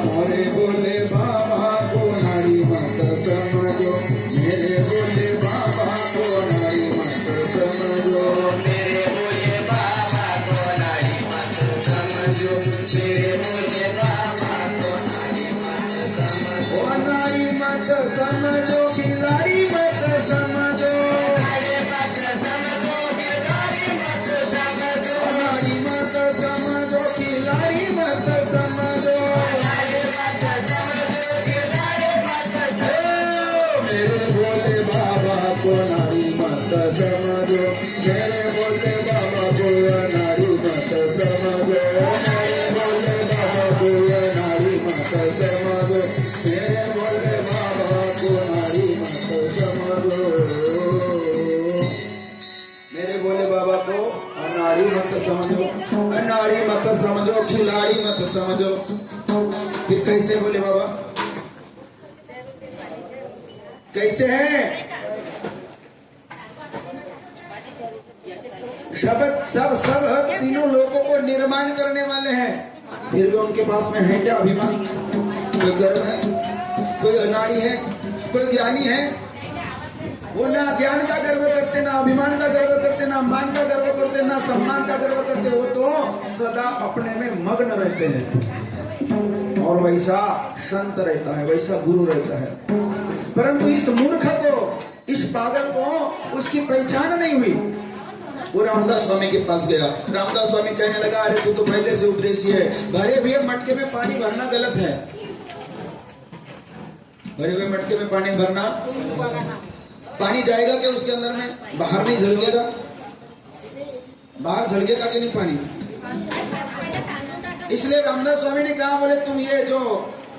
मोरे भोले बाबा को नारी मत समझो, मेरे भोले बाबा को नारी मत समझो, मेरे भोले बाबा को नारी मत समझो, मेरे भोले बाबा को नारी मत समझो। ओ नारी मत समझो, खिलाड़ी मत समझो, नारी मत समझो, खिलाड़ी मत समझो, नारी मत समझो, खिलाड़ी मत समझो, नारी मत समझो, खिलाड़ी मत समझो। मेरे भोले बाबा को नारी मत समझो, मेरे भोले बाबा को नारी मत समझो, मेरे भोले बाबा को नारी मत समझो, मेरे भोले बाबा को नारी मत समझो, मेरे भोले बाबा को अनाड़ी मत समझो, अनाड़ी मत समझो, खिलाड़ी मत समझो। फिर कैसे बोले बाबा, कैसे हैं? शब्द सब तीनों लोगों को निर्माण करने वाले हैं, फिर भी उनके पास में है क्या अभिमान? कोई गर्व है, कोई अनाड़ी है, कोई ज्ञानी है? वो ना ज्ञान का गर्व करते, ना अभिमान का गर्व करते, ना मान का गर्व करते, ना सम्मान का गर्व करते। वो तो सदा अपने में मग्न रहते हैं, और वैसा संत रहता है, वैसा गुरु रहता है। परंतु इस मूर्ख को, इस पागल को उसकी पहचान नहीं हुई। वो रामदास स्वामी के पास गया। रामदास स्वामी कहने लगा, अरे तू तो पहले से उपदेशी है, भरे हुए मटके में पानी भरना गलत है। भरे हुए मटके में पानी भरना, पानी जाएगा क्या उसके अंदर में? बाहर नहीं झलकेगा? बाहर झलकेगा कि नहीं पानी? इसलिए रामदास स्वामी ने कहा, बोले तुम ये जो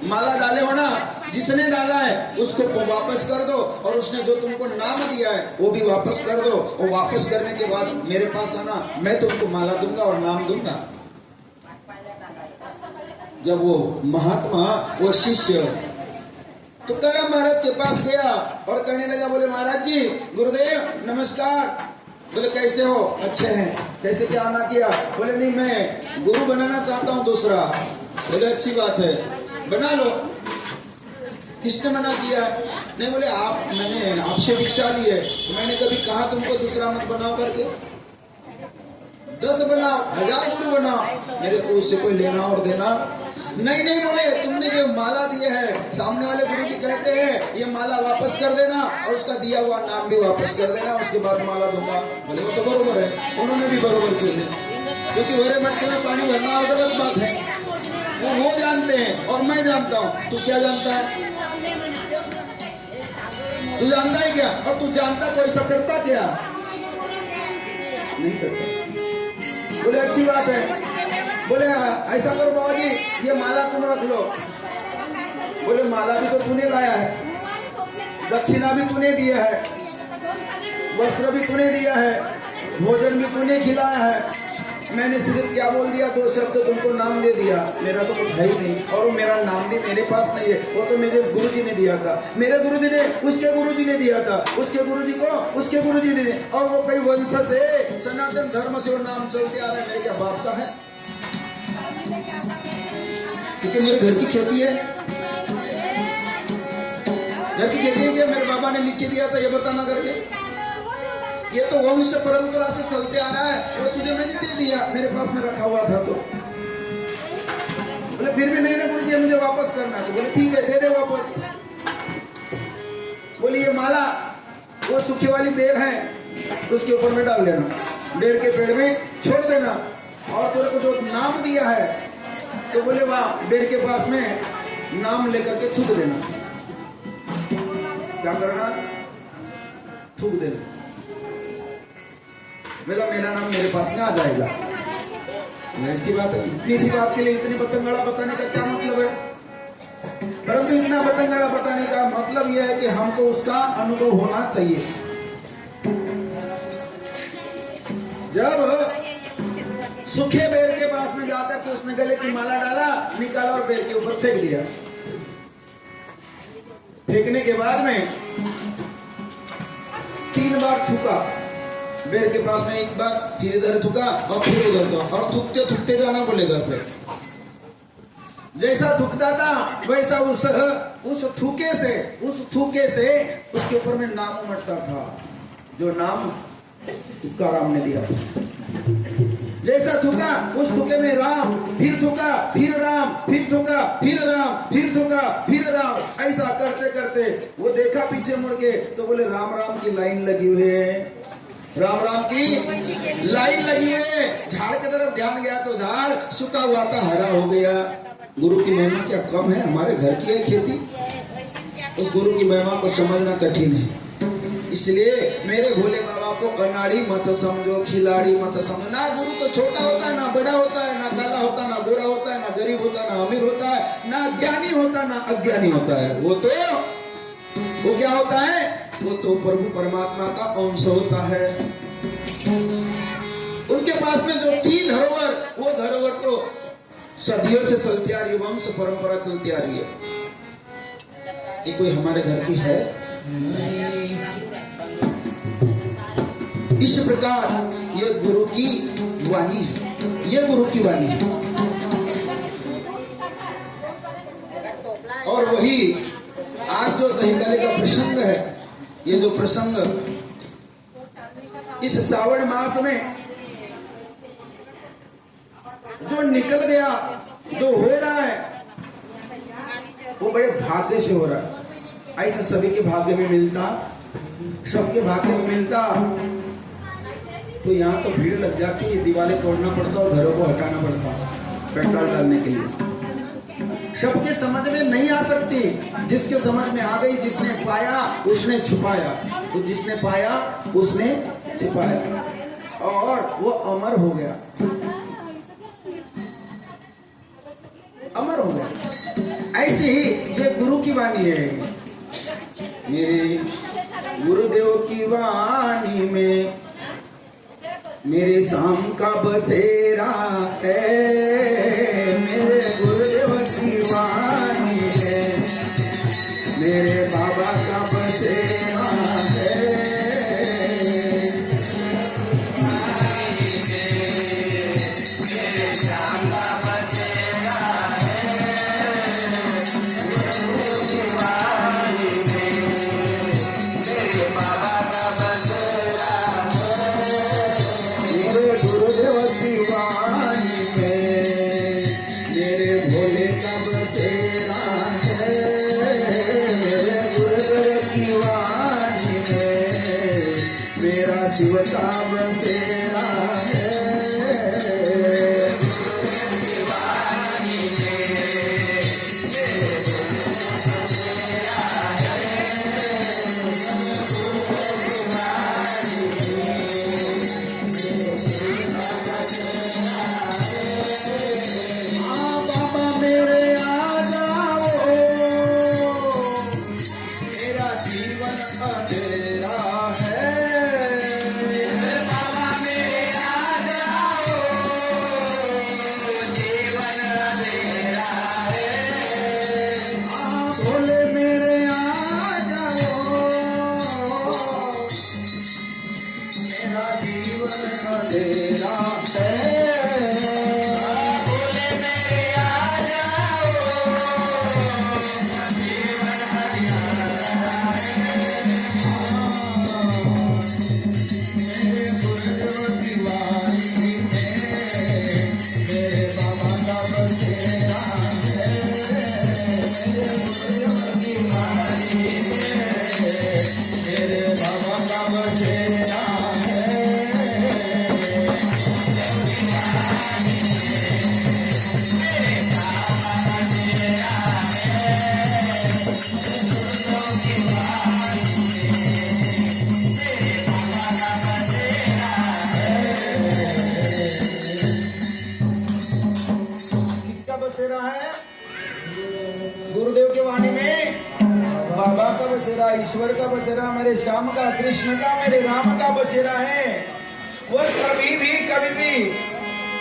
माला डाले हो ना, जिसने डाला है उसको वापस कर दो, और उसने जो तुमको नाम दिया है वो भी वापस कर दो, और वापस करने के बाद मेरे पास आना, मैं तुमको माला दूंगा और नाम दूंगा। जब वो महात्मा, वो शिष्य तुकाराम महाराज के पास गया और कहने लगा, बोले महाराज जी, गुरुदेव नमस्कार। बोले कैसे हो? अच्छे हैं। कैसे क्या आना किया? बोले नहीं, मैं गुरु बनाना चाहता हूँ दूसरा। बोले अच्छी बात है, बना लो। किसने मना किया? नहीं, बोले मैंने आपसे दीक्षा ली है। मैंने कभी कहा तुमको दूसरा मत बनाओ करके? 10 बनाओ, 1000 गुरु बनाओ, मेरे को उससे कोई लेना और देना नहीं। नहीं बोले, तुमने जो माला दिए है, सामने वाले गुरु जी कहते हैं ये माला वापस कर देना, और उसका दिया हुआ नाम भी वापस कर देना, उसके बाद माला दूंगा। बोले वो तो बरोबर है। उन्होंने भी बरोबर किया, क्योंकि भरे मटके में पानी भरना गलत बात है। वो जानते हैं और मैं जानता हूँ। तू क्या जानता है? तू जानता है क्या? और तू जानता तो ऐसा करता क्या? नहीं करता। बोले अच्छी बात है। बोले ऐसा करो बाबा जी, ये माला तुम रख लो। बोले माला भी तो तूने लाया है, दक्षिणा भी तूने दिया है, वस्त्र भी तूने दिया है, भोजन भी तूने खिलाया है। मैंने सिर्फ क्या बोल दिया, 2 शब्द तुमको नाम दे दिया। मेरा तो कुछ है ही नहीं, और वो मेरा नाम भी मेरे पास नहीं है। वो तो मेरे गुरुजी ने दिया था, मेरे गुरुजी ने उसके गुरुजी ने दिया था, उसके गुरुजी को उसके गुरुजी ने, और वो कई वंश से सनातन धर्म से वो नाम चलते आ रहा है। मेरे क्या बाप का है? क्योंकि मेरे घर की खेती है। घर की खेती है क्या? मेरे बाबा ने लिख के दिया था, ये बताना करके। ये तो वंश परंपरा से चलते आ रहा है। वो तुझे मैंने दे दिया, मेरे पास में रखा हुआ था। तो बोले फिर भी नहीं ना गुरुजी, मुझे वापस करना है। तो बोले ठीक है, दे दे वापस। बोले ये माला वो सूखे वाली बेर है, उसके ऊपर में डाल देना, बेर के पेड़ में छोड़ देना, और तेरे को जो नाम दिया है, तो बोले वहां बेर के पास में नाम लेकर के थूक देना। क्या करना? थूक देना। बोला मेरा नाम मेरे पास में आ जाएगा। ऐसी बात है? इतनी सी बात के लिए इतनी बतंगड़ा बताने का क्या मतलब है? परंतु इतना बतंगड़ा बताने का मतलब यह है कि हमको उसका अनुभव होना चाहिए। जब सूखे बेर के पास में जाता कि उसने गले की माला डाला, निकाला और बेर के ऊपर फेंक दिया। फेंकने के बाद में 3 बार थूका, बेर के पास में एक बार, फिर इधर थूका और फिर उधर तो, और थूकते थूकते जाना बोलेगा। फिर जैसा थूकता था वैसा उस थूके से उसके ऊपर में नाम उमड़ता था, जो नाम तुकाराम ने दिया। जैसा थूका उस थूके में राम, फिर थूका फिर राम, फिर थूका फिर राम, फिर थूका फिर राम। ऐसा करते करते वो देखा पीछे मुड़ के तो बोले राम राम की लाइन लगी हुई है, राम राम की लाइन लगी हुई है। झाड़ की तरफ ध्यान गया तो झाड़ सूखा हुआ था, हरा हो गया। गुरु की महिमा क्या कम है? हमारे घर की है खेती। उस गुरु की महिमा को समझना कठिन है। इसलिए मेरे भोले बाबा को अनाड़ी मत समझो, खिलाड़ी मत समझो। ना गुरु तो छोटा होता है, ना बड़ा होता है, ना काला होता है, ना गोरा होता है, ना गरीब होता है, ना अमीर होता है, ना ज्ञानी होता है, ना अज्ञानी होता है। वो क्या होता है? वो तो प्रभु परमात्मा का अंश होता है। उनके पास में जो थी धरोहर, वो धरोहर तो सदियों से चलती आ रही है, वंश परंपरा चलती आ रही है। ये कोई हमारे घर की है? इस प्रकार ये गुरु की वाणी है, ये गुरु की वाणी है। और वही आज जो दहीकाले का प्रसंग है, ये जो प्रसंग इस श्रावण मास में जो निकल गया, जो हो रहा है, वो बड़े भाग्य से हो रहा है। ऐसा सभी के भाग्य में मिलता, सबके भाग्य में मिलता तो यहाँ तो भीड़ लग जाती है, दीवारें तोड़ना पड़ता और घरों को हटाना पड़ता पेट्रोल डालने के लिए। सबके समझ में नहीं आ सकती, जिसके समझ में आ गई, जिसने पाया उसने छुपाया, तो जिसने पाया उसने छुपाया, और वो अमर हो गया, अमर हो गया। ऐसे ही ये गुरु की वाणी है। मेरे गुरुदेव की वाणी में मेरे शाम का बसेरा है, मेरे गुरुदेव की वाणी में मेरे बाबा का बसेरा है। ईश्वर का बसेरा, मेरे श्याम का, कृष्ण का, मेरे राम का बसेरा है। वो कभी भी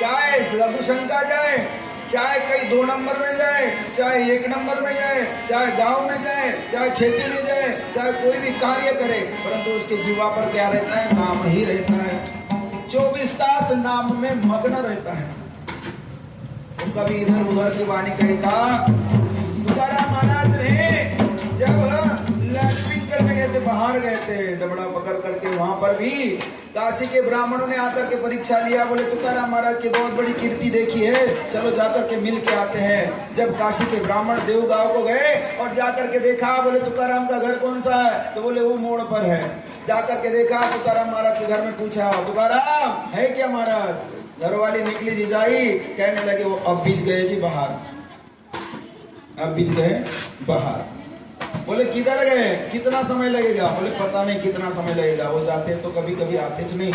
चाहे लघु शंका जाए, चाहे कहीं 2 नंबर में जाए, चाहे 1 नंबर में जाए, चाहे गांव में जाए, चाहे खेती में जाए, चाहे कोई भी कार्य करे, परंतु उसके जीवा पर क्या रहता है? नाम ही रहता है। 24 तास नाम में मग्न रहता है। तो कभी इधर उधर की वाणी कहता। तुकाराम महाराज ने जब लैट्रिन करने गए थे, बाहर गए थे डबड़ा पकड़ करके, वहां पर भी काशी के ब्राह्मणों ने आकर के परीक्षा लिया। बोले तुकाराम महाराज की बहुत बड़ी कीर्ति देखी है, चलो जाकर के मिल के आते हैं। जब काशी के ब्राह्मण देवगांव को गए और जाकर के देखा, बोले तुकाराम का घर कौन सा है? तो बोले वो मोड़ पर है। जाकर के देखा, तुकाराम महाराज के घर में पूछा, तुकाराम है क्या महाराज? घरवाली निकली जिजाई, कहने लगे वो अब बीच गए जी बाहर, अब बीच गए बाहर। बोले किधर गए? कितना समय लगेगा? बोले पता नहीं कितना समय लगेगा। वो जाते तो कभी कभी आते नहीं,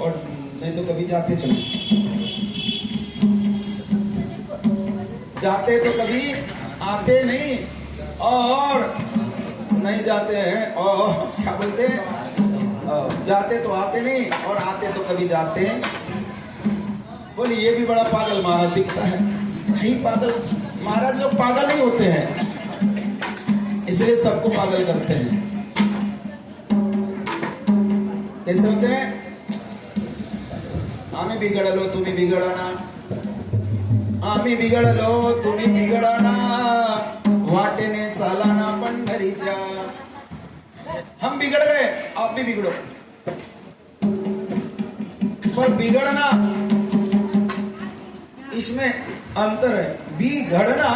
और नहीं तो कभी जाते नहीं, जाते तो कभी आते नहीं, और नहीं जाते हैं, और क्या बोलते हैं, जाते तो आते नहीं और आते तो कभी जाते हैं। बोले ये भी बड़ा पागल महाराज दिखता है। नहीं पागल महाराज, लोग पागल नहीं होते हैं, इसलिए सबको पागल करते हैं। कैसे होते हैं? आम्ही बिघडलो तुम्ही बिघडना, आम्ही बिघडलो तुम्ही बिघडना, वाटेने चालाना पंढरीच्या। हम बिगड़ गए, आप भी बिगड़ो, पर बिगड़ना इसमें अंतर है। बिगड़ना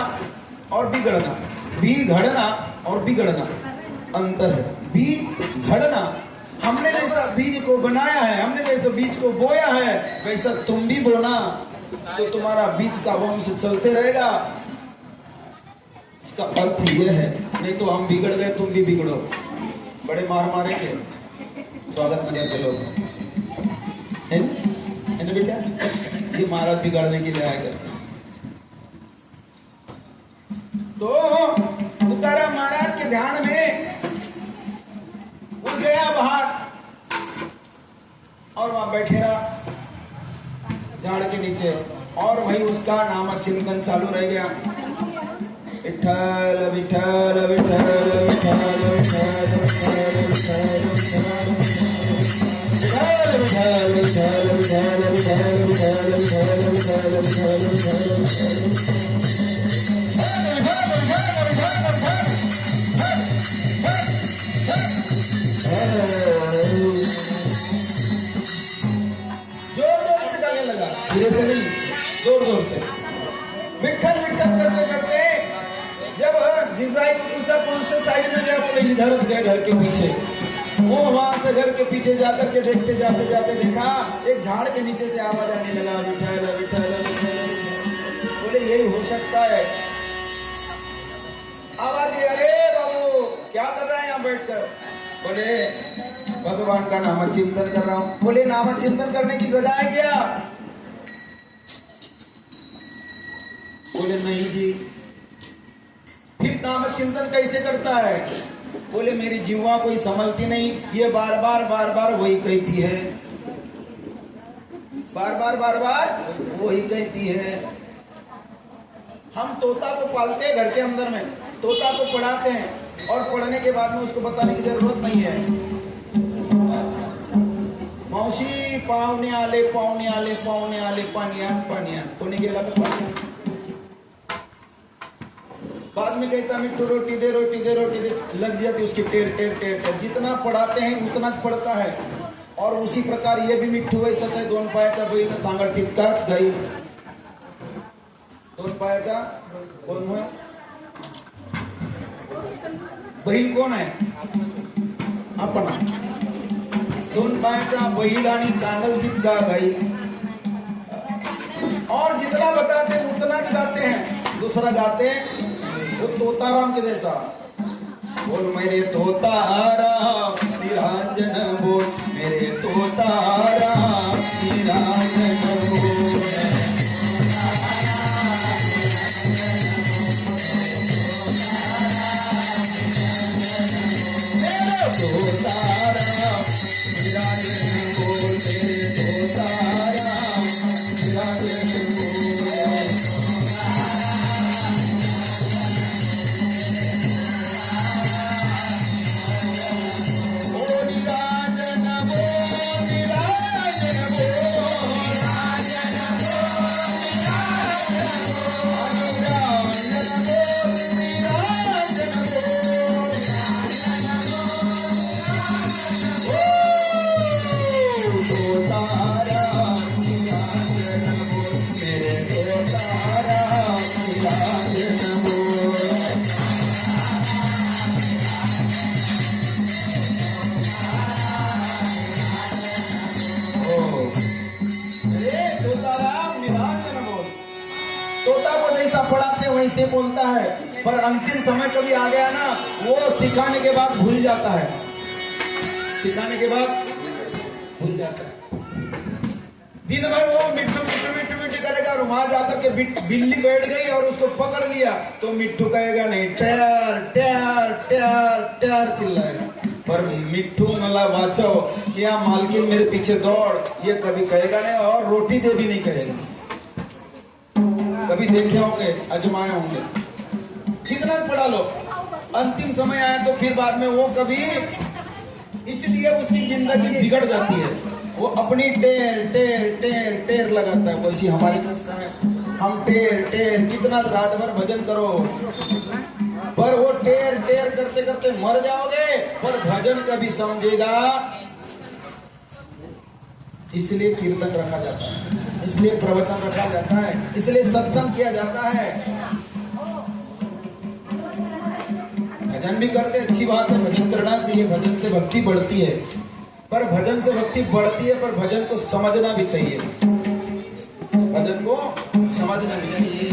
और बिगड़ना, बिगड़ना और बिगड़ना अंतर है। बिगड़ना, हमने जैसा बीज को बनाया है, हमने जैसे बीज को बोया है, वैसा तुम भी बोना, तो तुम्हारा बीज का वंश चलते रहेगा। इसका अर्थ यह है। नहीं तो हम बिगड़ गए, तुम भी बिगड़ो, बड़े मार मारेंगे। स्वागत में करते लोग है ना बेटा? ये महाराज बिगाड़ने के लिए आया करते। तो तुकाराम महाराज के ध्यान में उड़ गया बाहर, और वहां बैठे रहा झाड़ के नीचे, और वही उसका नाम चिंतन चालू रह गया। विठ्ठल विठ्ठल विठ्ठल विठ्ठल विठ्ठल जोर जोर से गाने लगा, धीरे से नहीं, जोर जोर से। विठ्ठल विठ्ठल करते करते जब जिजाई को पूछा कौन से साइड में गया, बोले इधर गया घर के पीछे। वो वहां से घर के पीछे जाकर के देखते जाते जाते देखा एक झाड़ के नीचे से आवाज आने लगा, विठ्ठल विठ्ठल विठ्ठल। बोले यही हो सकता है। आवाज दी, अरे बाबू क्या कर रहा है यहाँ बैठकर? बोले भगवान का नाम चिंतन कर रहा हूँ। बोले नाम चिंतन करने की जगह है क्या? बोले नहीं जी। फिर नाम चिंतन कैसे करता है? बोले मेरी जीवा कोई संभलती नहीं, ये बार बार वही कहती है, बार बार वही कहती है। हम तोता को पालते हैं घर के अंदर में, तोता को पढ़ाते हैं, और पढ़ने के बाद में उसको बताने की जरूरत नहीं है। मौसी पाहुणे आले पाहुणे आले पाहुणे आले, पानिया पानिया, कोणी गेला का पानिया? बाद में कहता मिट्टू रोटी दे रोटी दे रोटी दे, लग जाती उसकी टेर टेर टेर टेर। जितना पढ़ाते हैं उतना पढ़ता है। और उसी प्रकार ये भी मिट्टू है, सच है। 2 पायाचा बैल सांगड तितकाच गाई। 2 पायाचा कोण होय? बैल कोण आहे? आपण। 2 पायाचा बैल आणि सांगल तितका गाई। और जितना बताते उतना गाते हैं। दूसरा गाते हैं वो तोताराम के जैसा, बोल मेरे तोताराम निरंजन बोल, मेरे तोताराम निरंजन बोल। मेरे तोताराम निरंजन बोल, मेरे तोताराम निरंजन बोल। वो जैसा पढ़ाते वैसे बोलता है, पर अंतिम समय कभी आ गया ना, वो सिखाने के बाद भूल जाता है, सिखाने के बाद भूल जाता है। दिन भर वो मिट्टू मिट्टू मिट्टू मिट्टू करेगा, और वहां जाकर के बिल्ली बैठ गई और उसको पकड़ लिया तो मिट्टू कहेगा नहीं, ट्यार ट्यार ट्यार ट्यार चिल्लाएगा। पर मिट्टू मला वाचो क्या मालकिन मेरे पीछे दौड़, ये कभी कहेगा नहीं, और रोटी दे भी नहीं कहेगा। कभी देखे होंगे, अजमाए होंगे, कितना पढ़ा लो, अंतिम समय आया तो फिर बाद में वो कभी, इसलिए उसकी जिंदगी बिगड़ जाती है। वो अपनी टेर टेर टेर टेर लगाता है। वैसी हमारी कक्षा है, हम टेर टेर कितना रात भर भजन करो, पर वो टेर टेर करते करते मर जाओगे, पर भजन कभी समझेगा। इसलिए कीर्तन रखा जाता है, इसलिए प्रवचन रखा जाता है, इसलिए सत्संग किया जाता है। भजन भी करते अच्छी बात है, भजन करना चाहिए, भजन से भक्ति बढ़ती है, पर भजन से भक्ति बढ़ती है, पर भजन को समझना भी चाहिए, भजन को समझना भी चाहिए।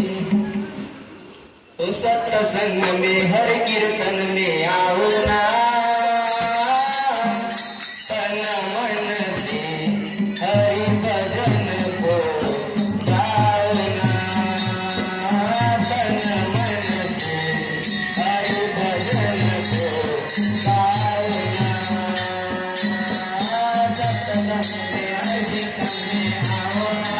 तो सत्संग में हर कीर्तन में आओ ना, तन मन से हरि भजन को गाओ ना, तन मन से हरि भजन को गाओ ना। सत्संग में हर कीर्तन में आओ ना,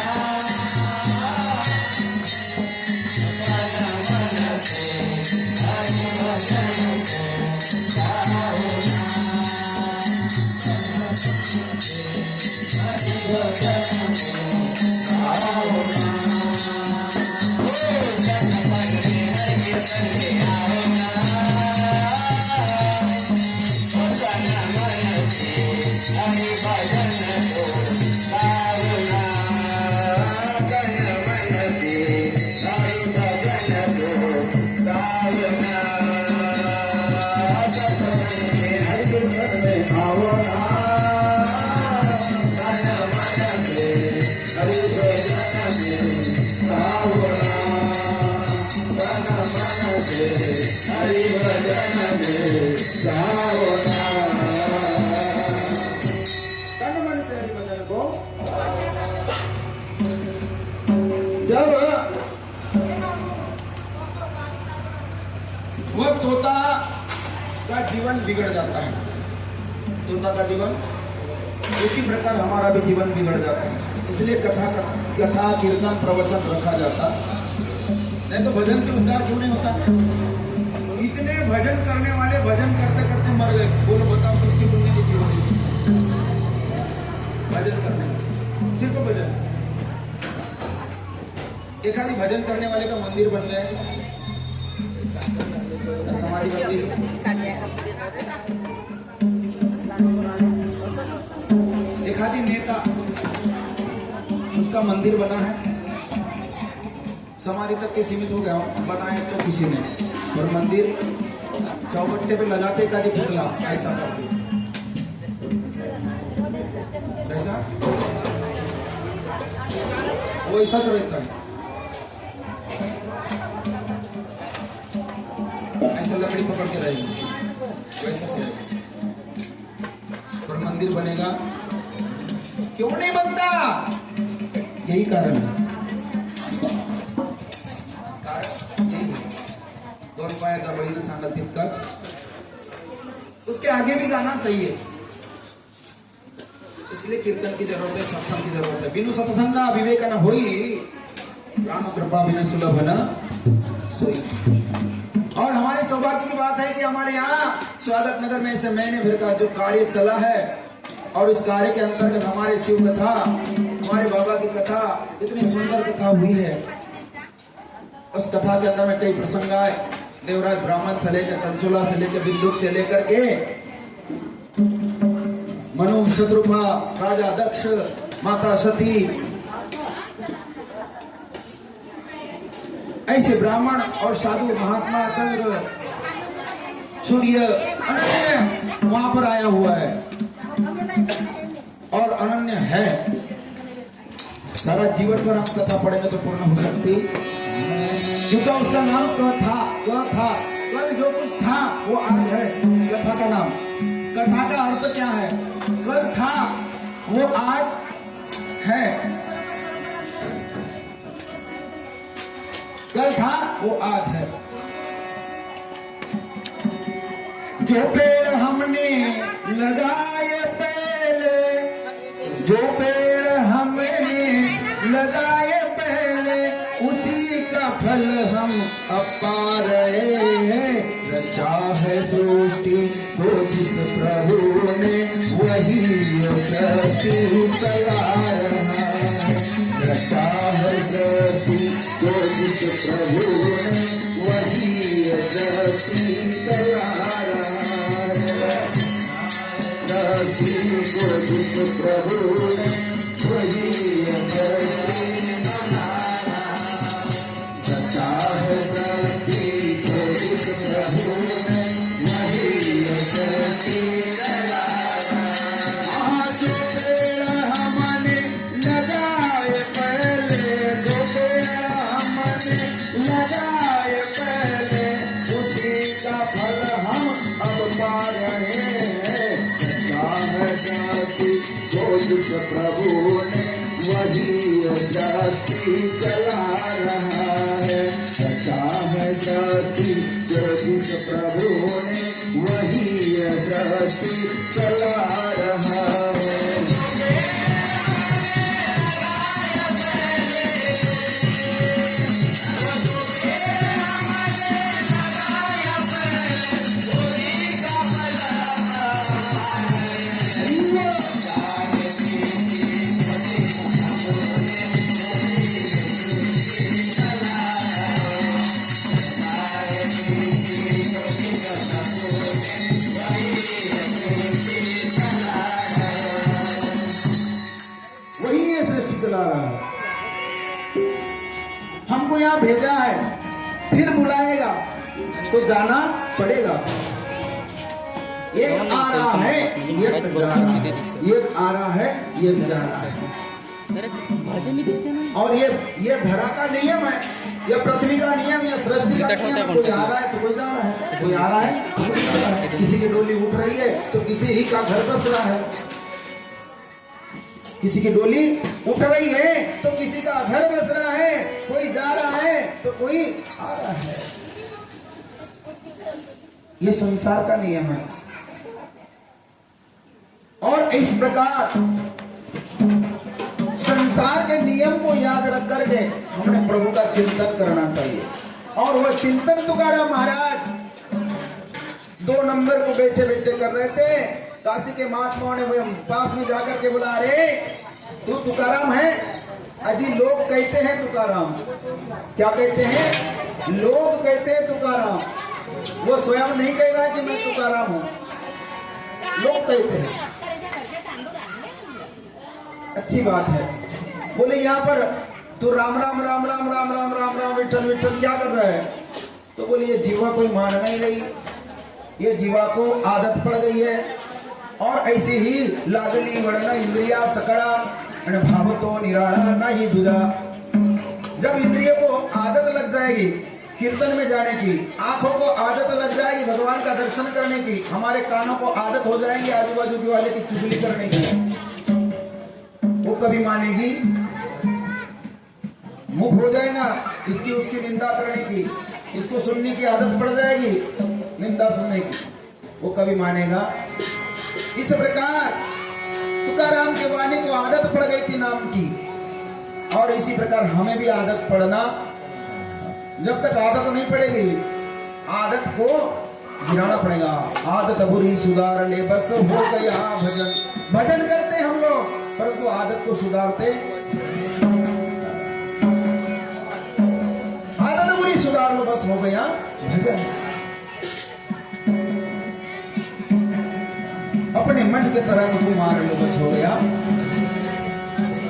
जब वह तोता का जीवन बिगड़ जाता है, तोता का जीवन, उसी प्रकार हमारा भी जीवन बिगड़ जाता है। इसलिए कथा कीर्तन प्रवचन रखा जाता, नहीं तो भजन से उद्धार क्यों नहीं होता। इतने भजन करने वाले भजन करते करते मर गए, बोलो बताओ किसकी पुण्य लिखी होगी भजन करने, सिर्फ भजन। एक आदि भजन करने वाले का मंदिर बन गया, समाधि बन गई। एक आदि नेता, उसका मंदिर बना है, समाधि तक के सीमित हो गया, बनाए तो किसी ने, और मंदिर चौबट्टे पे लगाते का पुतला ऐसा करते, ऐसा वो ऐसा तो रहता है, ऐसा लकड़ी पकड़ के रहेगी, वैसा रहेगा। और मंदिर बनेगा, क्यों नहीं बनता, यही कारण है, दोन पायाचा बैल सांगा तितकाच, उसके आगे भी गाना चाहिए। इसलिए कीर्तन की जरूरत है, सत्संग की जरूरत है। बिनु सत्संग विवेक न होई, राम कृपा बिना सुलभ न सोई। और हमारे सौभाग्य की बात है कि हमारे यहाँ स्वागत नगर में ऐसे महीने भर का जो कार्य चला है, और इस कार्य के अंतर्गत हमारे शिव कथा, हमारे बाबा की कथा, इतनी सुंदर कथा हुई है। उस कथा के अंदर में कई प्रसंग आए, देवराज ब्राह्मण से लेकर, चंचुला से लेकर, बिंदुक से लेकर के मनु, शत्रुपा, राजा दक्ष, माता सती, ऐसे ब्राह्मण और साधु, महात्मा, चंद्र, सूर्य, अनन्य वहां पर आया हुआ है और अनन्य है। सारा जीवन पर हम कथा पढ़ेंगे तो पूर्ण हो सकती क्योंकि उसका नाम क था। कल जो कुछ था वो आज है। कथा का नाम, कथा का अर्थ क्या है? कल था वो आज है। कल था वो आज है। जो पेड़ हमने लगाए पहले, जो पेड़ हमने लगाए पहले, उसी का फल हम अब पा रहे हैं। रचा है सृष्टि को जिस प्रभु ने, वही सृष्टि चला रहा है। रचा है सृष्टि को जिस प्रभु ने, वही सृष्टि चला रहा है। सृष्टि को जिस प्रभु ने, वही सृष्टि चला रहा है। रचा है सृष्टि को जिस प्रभु ने, वही सृष्टि चला रहा है। जो पेड़ हमने लगाए पहले, जो पेड़ हमने लगाए पहले, उसी का फल हम अब पा रहे हैं। रचा है सृष्टि को जिस प्रभु ने, वही सृष्टि चला रहा है। रचा है सृष्टि को जिस प्रभु ने, वही सृष्टि चला रहा है। वही ये सृष्टि चला रहा है। हमको यहाँ भेजा है, फिर बुलाएगा तो जाना पड़ेगा। एक आ रहा है, एक जा रहा है, एक आ रहा है, एक जा रहा है। और ये धरा का नियम है, ये पृथ्वी का नियम, ये सृष्टि का नियम। कोई आ रहा है तो कोई जा रहा है, कोई आ रहा है तो कोई जा रहा है। किसी की डोली उठ रही है तो किसी ही का घर बस रहा है। किसी की डोली उठ रही है तो किसी का घर बस रहा है। कोई जा रहा है तो कोई आ रहा है। ये संसार का नियम है। और इस प्रकार संसार के नियम को याद रख करके हमने प्रभु का चिंतन करना चाहिए। और वह चिंतन तुकाराम महाराज 2 नंबर को बैठे बैठे कर रहे थे। काशी के महात्माओं ने पास में जाकर के बोला, अरे तू तुकाराम है? अजी लोग कहते हैं तुकाराम। क्या कहते हैं? लोग कहते हैं तुकाराम। वो स्वयं नहीं कह रहा है कि मैं तुकाराम हूं, लोग कहते हैं। अच्छी बात है। बोले यहाँ पर तू राम राम राम राम राम राम राम राम विठल विठल क्या कर रहा है? तो बोले ये जीवा कोई मान नहीं रही, ये जीवा को आदत पड़ गई है। और ऐसी ही लागली वड़ना इंद्रिया सकड़ा भाव तो निराड़ा ना ही दूजा। जब इंद्रिय को आदत लग जाएगी कीर्तन में जाने की, आंखों को आदत लग जाएगी भगवान का दर्शन करने की, हमारे कानों को आदत हो जाएगी आजू बाजू की वाले की चुगली करने की, वो कभी मानेगी? मुख हो जाएगा इसकी उसकी निंदा करने की, इसको सुनने की आदत पड़ जाएगी निंदा सुनने की, वो कभी मानेगा? इस प्रकार तुकाराम के वाणी को आदत पड़ गई थी नाम की। और इसी प्रकार हमें भी आदत पड़ना, जब तक आदत नहीं पड़ेगी आदत को गिराना पड़ेगा। आदत बुरी सुधार ले बस हो गया भजन। भजन करते हम लोग परंतु आदत को सुधारते, आदत बुरी सुधार लो बस हो गया भजन। अपने मन के तरंग को मार लो बस हो गया।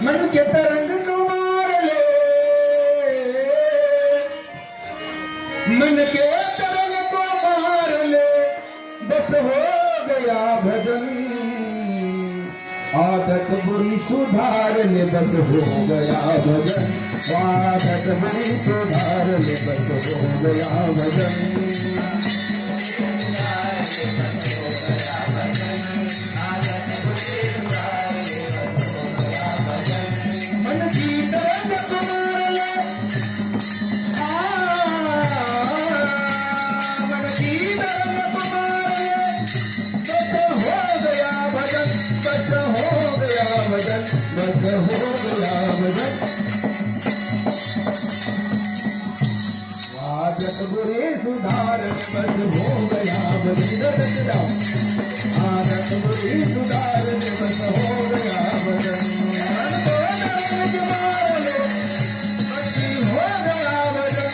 मन के तरंग को मार ले, मन के तरंग को मार ले बस हो गया भजन। आदत आदत बुरी सुधार ले बस हो गया भजन, आदत बुरी सुधार ले बस हो गया भजन। मन की तरंग कुमार ले, मन की तरंग कुमार ले, बस हो गया भजन, बस हो गया भजन, बस हो गया भजन। आदत बुरी सुधार बस हो गया भजन, आदत बुरी सुधार बस हो गया भजन। मन को तरंग कुमार ले, बस हो गया भजन,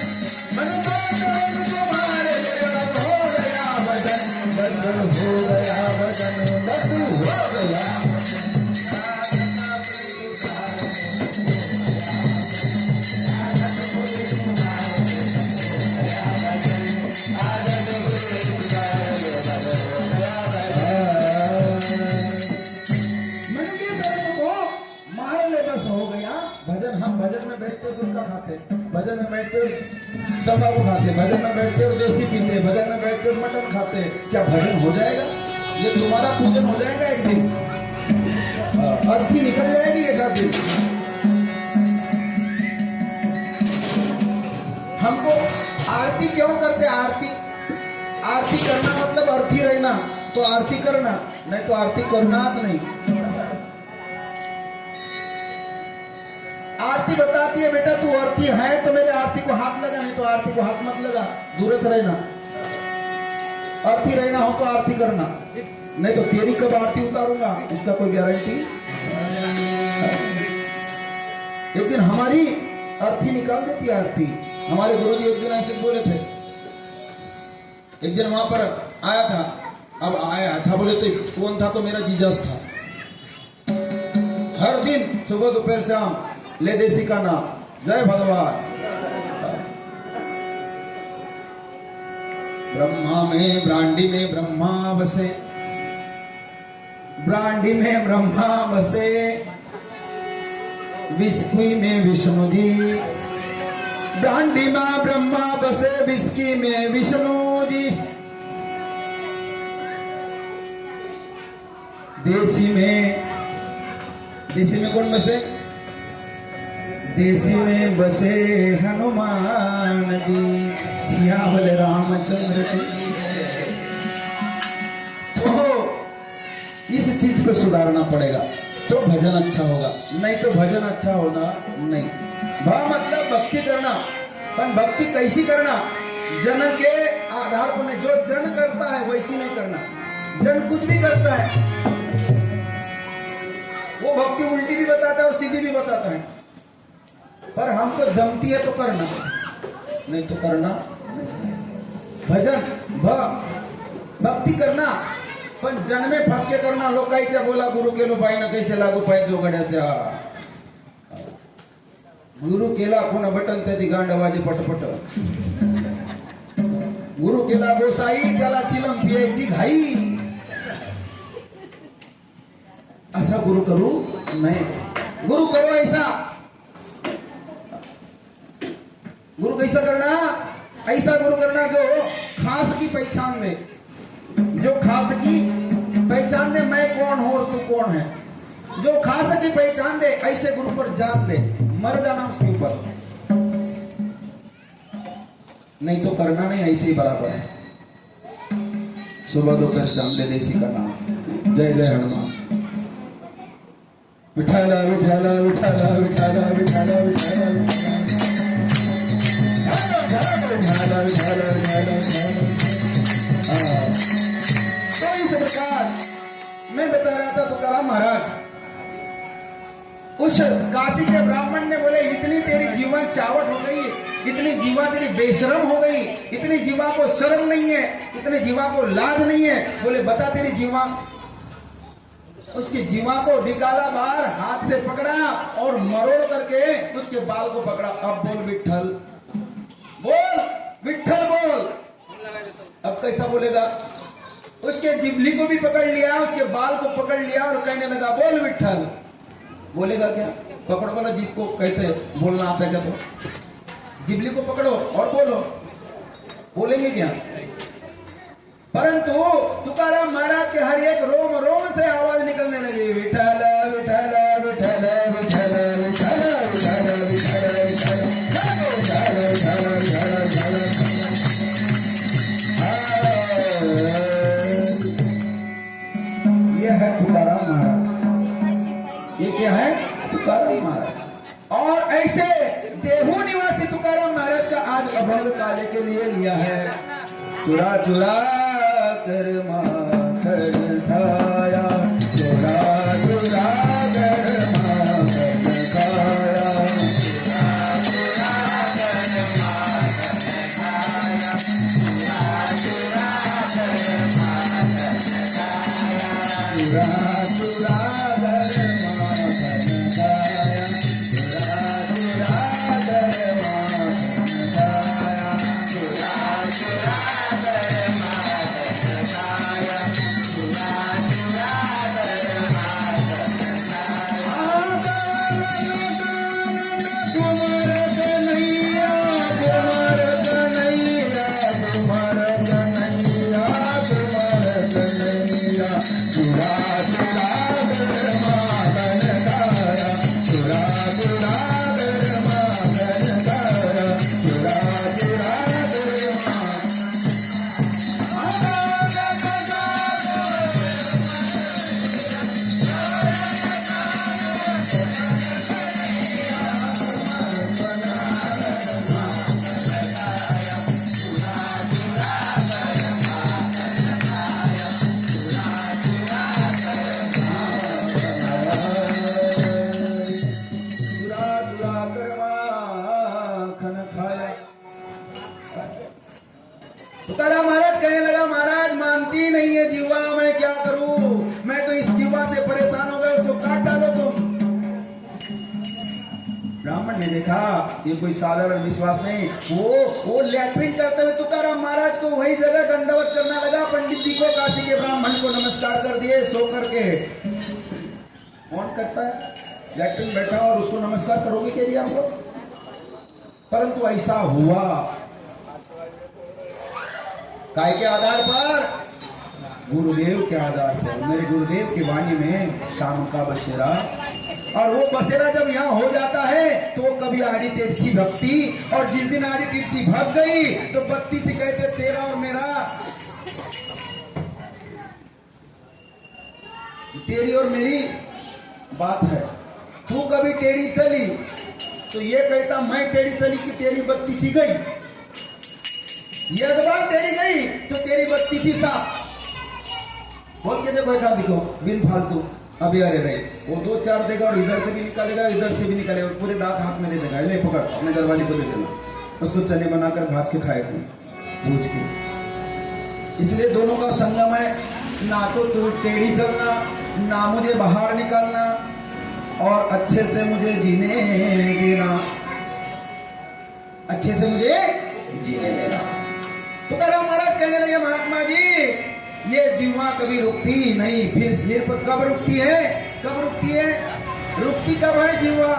मन को तरंग कुमार ले, बस हो गया भजन, बस हो गया भजन, बस हो गया। मन की तरंग को मार ले बस हो गया भजन। हम भजन में बैठते गुटखा खाते, भजन में बैठते तंबाकू खाते, भजन में बैठते और देसी पीते, भजन में बैठते और मटन खाते, क्या भजन हो जाएगा? ये तुम्हारा पूजन हो जाएगा एक दिन, अर्थी निकल जाएगी एक आध दिन। हमको आरती क्यों करते? आरती आरती करना मतलब अर्थी रहना, तो आरती करना, नहीं तो आरती करना नहीं। आरती बताती है बेटा तू अर्थी है तो मेरे आरती को हाथ लगा, नहीं तो आरती को हाथ मत लगा, दूर से रहना। अर्थी रहना हो तो आरती करना, नहीं तो तेरी कब आरती उतारूंगा इसका कोई गारंटी। एक दिन हमारी अर्थी निकाल देती आरती। हमारे गुरुजी एक दिन ऐसे बोले थे, एक दिन वहां पर आया था, अब आया था बोले तो कौन था? तो मेरा जीजास था। हर दिन सुबह दोपहर शाम ले देसी का नाम, जय भगवान। ब्रह्मा में ब्रांडी में ब्रह्मा बसे, ब्रांडी में ब्रह्मा बसे, विस्की में विष्णु जी, ब्रांडी में ब्रह्मा बसे, विस्की में विष्णु जी, देसी में कौन बसे? देसी में बसे हनुमान जी, सियावल रामचंद्र जी। तो इस चीज को सुधारना पड़ेगा तो भजन अच्छा होगा, नहीं तो भजन अच्छा होना नहीं। भाव मतलब भक्ति करना, पर भक्ति कैसी करना? जन के आधार पर नहीं, जो जन करता है वैसी नहीं करना। जन कुछ भी करता है वो भक्ति उल्टी भी बताता है और सीधी भी बताता है, पर हमको जमती है तो करना, नहीं तो करना। भजन भक्ति करना पण जन में फंस के करना। लोकाईच्या बोला गुरु केलो पाहिजे कैसे लागू पाहिजे जो गड्याच्या गुरु केला कोणा बटन त्याची गांड वाजे पटपट, गुरु केला गोसाई त्याला चिलम पियायची घाई, ऐसा गुरु करू नहीं। गुरु करो ऐसा, गुरु कैसा करना? ऐसा गुरु करना जो खास की पहचान दे, जो खास की पहचान दे, मैं कौन हूं और तू कौन है, जो खास की पहचान दे, ऐसे गुरु पर जान दे, मर जाना उसके ऊपर, नहीं तो करना नहीं, ऐसे ही बराबर है। सुबह दोपहर शाम ले देसी का नाम, जय जय हनुमान। विठाला विठाला विठाला विठाला विठाला विठाला तो इस प्रकार मैं बता रहा था तुकाराम महाराज, उस काशी के ब्राह्मण ने बोले इतनी तेरी जीवा चावट हो गई, इतनी जीवा तेरी बेशरम हो गई, इतनी जीवा को शर्म नहीं है, इतने जीवा को लाज नहीं है। बोले बता तेरी जीवा। उसकी जीवा को निकाला बाहर, हाथ से पकड़ा और मरोड़ करके उसके बाल को पकड़ा। अब बोल विठ्ठल, बोल विठ्ठल बोल। अब कैसा बोलेगा? उसके जिबली को भी पकड़ लिया, उसके बाल को पकड़ लिया और कहने लगा बोल विठ्ठल। बोलेगा क्या? पकड़ो वाला जीभ को, कहते बोलना आता है क्या? तो जिबली को पकड़ो और बोलो, बोलेंगे क्या? परंतु तुकाराम महाराज के हर एक रोम रोम से आवाज निकलने लगी, विठल विठल विठल विठल विठल विठल विठल ये है तुकाराम महाराज। ये क्या है? तुकाराम महाराज। और ऐसे देहू निवासी तुकाराम महाराज का आज अभंग काले के लिए लिया है। चुरा चुरा कर माखन खाया, चुरा चुरा कर माखन खाया, चुरा चुरा कर माखन खाया, चुरा चुरा कर माखन खाया, चुरा चुरा कर माखन खाया, चुरा चुरा कर माखन खाया। कुमार कन्हैया, कुमार कन्हैया, कुमार कन्हैया, कुमार कन्हैया, चुरा चुरा कर माखन खाया, चुरा चुरा कर माखन खाया, चुरा चुरा कर चुरा चुरा कर माखन खाया। तुकाराम महाराज कहने लगा, महाराज मानती नहीं है जीवा, मैं क्या करूं? मैं तो इस जीवा से परेशान हो गया, उसको काट डालो तुम। ब्राह्मण ने देखा ये कोई साधारण विश्वास नहीं, वो लैट्रिन करते हुए तुकाराम महाराज को वही जगह दंडवत करना लगा। पंडित जी को, काशी के ब्राह्मण को नमस्कार कर दिए सो करके। कौन करता है? लैट्रिन बैठा और उसको नमस्कार करोगे क्या जी आप लोग? परंतु ऐसा हुआ काय के आधार पर? गुरुदेव के आधार पर। मेरे गुरुदेव की वाणी में शाम का बसेरा, और वो बसेरा जब यहाँ हो जाता है तो कभी आड़ी टेढ़ी भक्ति, और जिस दिन आड़ी टेढ़ी भग गई तो बत्ती से कहते तेरा और मेरा, तेरी और मेरी बात है। तू कभी टेढ़ी चली तो ये कहता मैं टेढ़ी चली कि तेरी बत्ती सी गई, ये अखबार टेढ़ी गई तो तेरी बत्ती सी साफ। बोल के देखो, एक दिखो बिन फालतू अभी अरे रही, वो दो चार देगा और इधर से भी निकालेगा, इधर से भी निकालेगा, पूरे दांत हाथ में दे देगा, ले पकड़ अपने घरवाली को दे देना, उसको चने बनाकर भाज के खाएगा भूज के। इसलिए दोनों का संगम है, ना तो तू टेढ़ी चलना, ना मुझे बाहर निकालना, और अच्छे से मुझे जीने देना, अच्छे से मुझे जीने देना। तुकाराम महाराज कहने लगे, महात्मा जी ये जीवा कभी रुकती नहीं, फिर सिर पर कब रुकती है? कब रुकती है? रुकती कब है जीवा?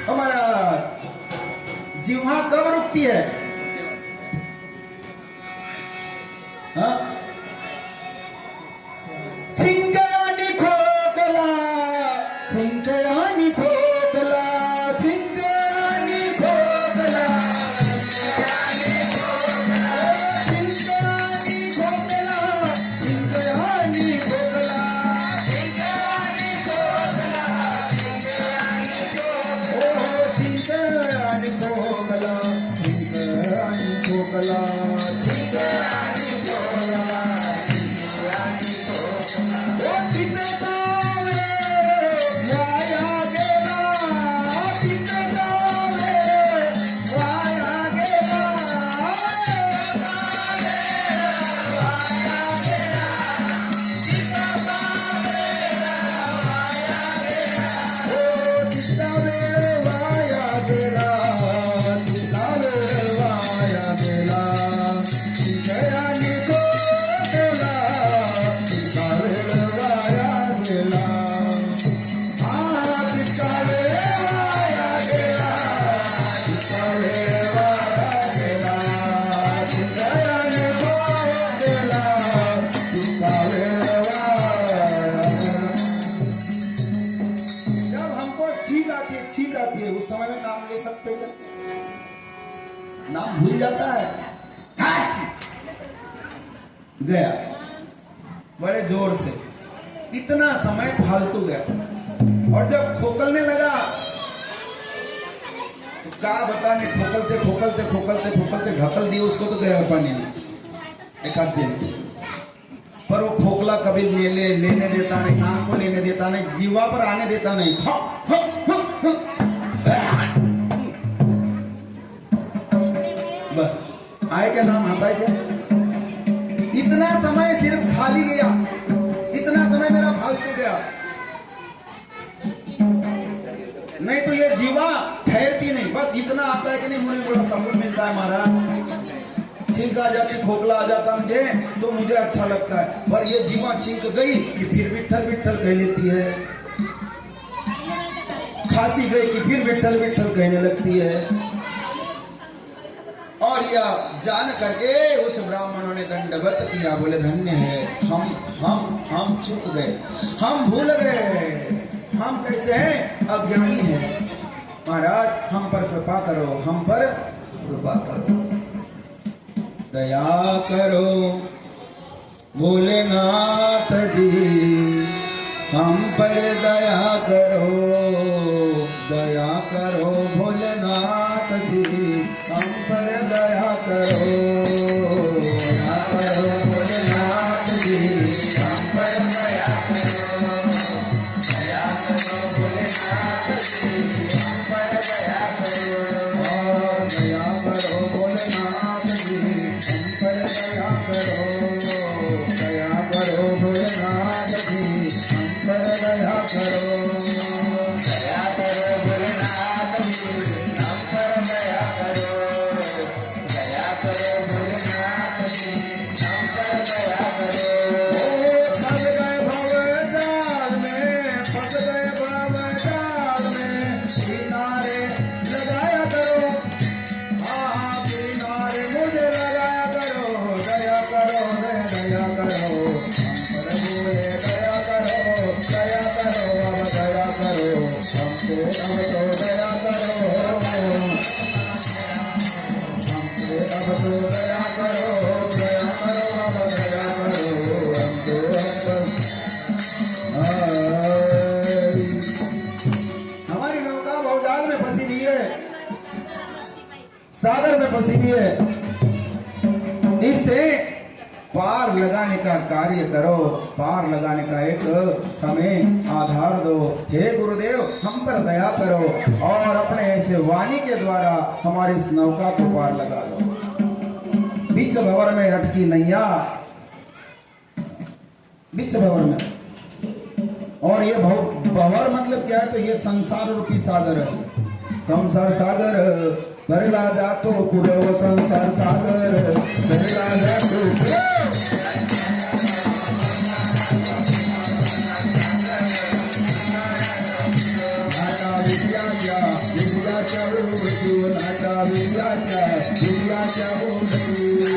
हमारा जीवा कब रुकती है? हाँ? सिंगयानी खोकला, सिंगयानी खोकला, सिंगयानी खोकला, सिंगयानी खोकला, सिंगयानी खोकला, सिंगयानी खोकला, ओ सिंगयानी खोकला, सिंगयानी खोकला, सिंगयानी खोकला। ओ कितने आती है, छींक आती है, उस समय में नाम ले सकते क्या? नाम भूल जाता है। गया बड़े जोर से, इतना समय फालतू गया। और जब खोकलने लगा तो क्या बताने, खोकलते खोकलते खोकलते खोकलते ढकल दिए उसको तो गया पानी में एक आध दिन। पर वो खोखला कभी लेने देता नहीं, नाक को लेने देता नहीं, जीवा पर आने देता नहीं। बस आए क्या नाम आता है क्या? इतना समय सिर्फ खाली गया, इतना समय मेरा फालतू गया। नहीं तो ये जीवा ठहरती नहीं, बस इतना आता है कि नहीं मुझे बड़ा सबूत मिलता है महाराज। छींक आ जाती, खोखला आ जाता मुझे तो मुझे अच्छा लगता है, पर ये जीवा छींक गई कि फिर विट्ठल विट्ठल कह लेती है, खांसी गई कि फिर विट्ठल विट्ठल कहने लगती है। और यह जान करके उस ब्राह्मणों ने दंडवत किया, बोले धन्य है, हम चूक गए, हम भूल गए, हम कैसे हैं, अज्ञानी हैं। महाराज हम पर कृपा करो, हम पर कृपा करो, दया करो भोलेनाथ जी, हम पर दया करो, दया करो भोलेनाथ जी, हम पर दया करो, दया करो भोलेनाथ जी, हम पर दया करो, दया करो भोलेनाथ जी, हम पर दया करो, दया करो भोलेनाथ जी, हम पर दया करो, दया करो भोलेनाथ जी, हम पर दया करो, दया करो भोलेनाथ जी, हम पर दया करो, दया करो भोलेनाथ जी, हम पर दया करो। फंस गए भवजाल में, फंस गए भवजाल में, किनारे लगाया करो, हाँ किनारे मुझे लगाया करो, दया करो रे दया करो, हम पर बोले दया करो, दया करो अब दया करो, हमसे अब तो दया करो, हमसे अब तो दया करो, दया करो अब दया करो, हमारी नौका भवजाल में फंसी हुई है, सागर में फंसी हुई है, इससे पार लगाने का कार्य करो, पार लगाने का एक हमें आधार दो, हे गुरुदेव हम पर दया करो और अपने ऐसे वाणी के द्वारा हमारी इस नौका को पार लगा दो। बीच भंवर में अटकी नैया, बीच भंवर में, और ये भंवर मतलब क्या है, तो ये संसार रूपी सागर है, संसार सागर भरला जातो पुरव, संसार सागर भरला जातो नाटा विद्याच्या विद्याच्या मृत्यू, नाटा विद्याच्या विद्याच्या मृत्यू,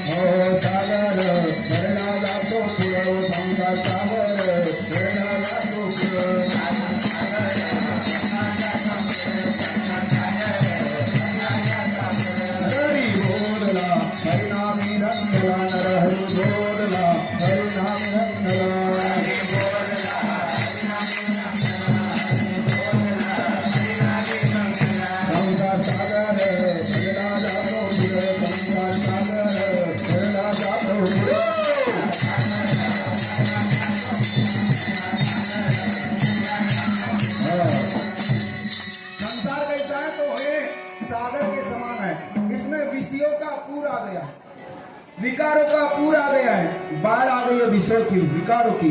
हो सागर भरला जातो पुरव, संसार सागर भरला जातो पुरव, हरी बोलला हरिनामी रंगला, नर हरि बोलला हरिनामी रंगला, संसार सागर भरला जातो पुरव, संसार सागर भरला जातो पुरव। संसार कैसा है, तो है सागर के समान है, इसमें विषयों का पूर आ गया, विकारों का पूर आ गया है, बाढ़ आ गई है विषयों की, विकारों की।